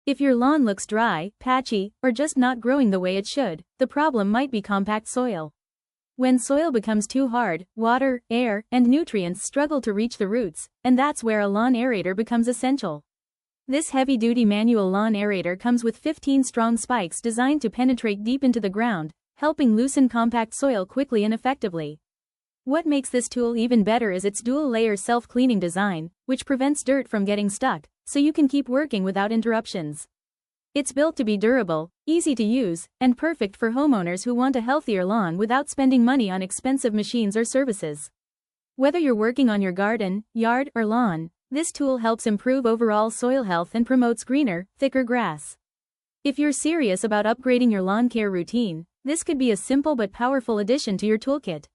If your lawn looks dry, patchy, or just not growing the way it should, the problem might be compact soil. When soil becomes too hard, water, air, and nutrients struggle to reach the roots, and that's where a lawn aerator becomes essential. This heavy-duty manual lawn aerator comes with 15 strong spikes designed to penetrate deep into the ground, helping loosen compact soil quickly and effectively. What makes this tool even better is its dual-layer self-cleaning design, which prevents dirt from getting stuck, so you can keep working without interruptions. It's built to be durable, easy to use, and perfect for homeowners who want a healthier lawn without spending money on expensive machines or services. Whether you're working on your garden, yard, or lawn, this tool helps improve overall soil health and promotes greener, thicker grass. If you're serious about upgrading your lawn care routine, this could be a simple but powerful addition to your toolkit.